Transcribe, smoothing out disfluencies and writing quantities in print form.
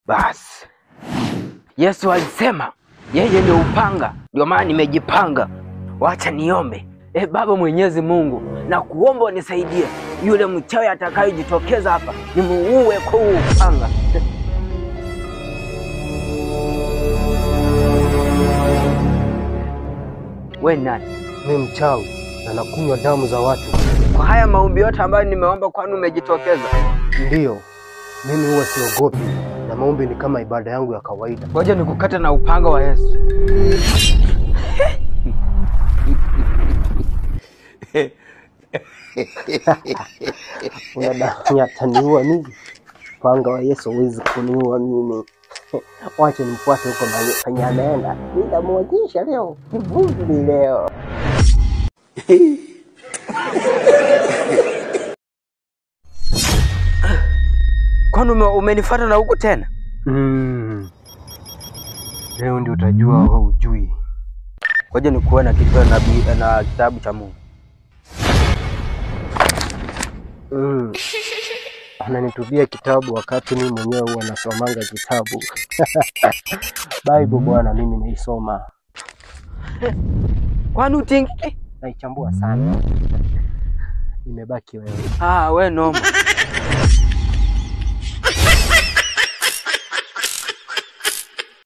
Basi Yesu alisema yeye ndio upanga, ndio maana nimejipanga. Wacha niombe. Baba Mwenyezi Mungu, na kuomba unisaidie yule mchawi atakayejitokeza hapa nimuue kwa upanga. We nani? Mimi mchawi na nakunywa damu za watu. Kwa haya maombi yote ambayo nimeomba, kwani umejitokeza? Ndiyo, mimi huwa siogopi, na maombi ni kama ibada yangu ya kawaida. Ngoja nikukate na upanga wa Yesu. Unadhani ataniua mimi? Upanga wa Yesu huwezi kuniua mimi. Wacha nimfuate huko penye anaenda. Nitamwonyesha leo kivumbi leo. Kwani umenifuata na huko tena? Leo ndio utajua wewe hujui. Ngoja nikuwe na kitabu cha Mungu. Ananitubia kitabu wakati mimi mwenyewe huwa nasomanga kitabu. Bible bwana, mimi naisoma. Kwani utingi? Naichambua sana. Imebaki wewe. We noma.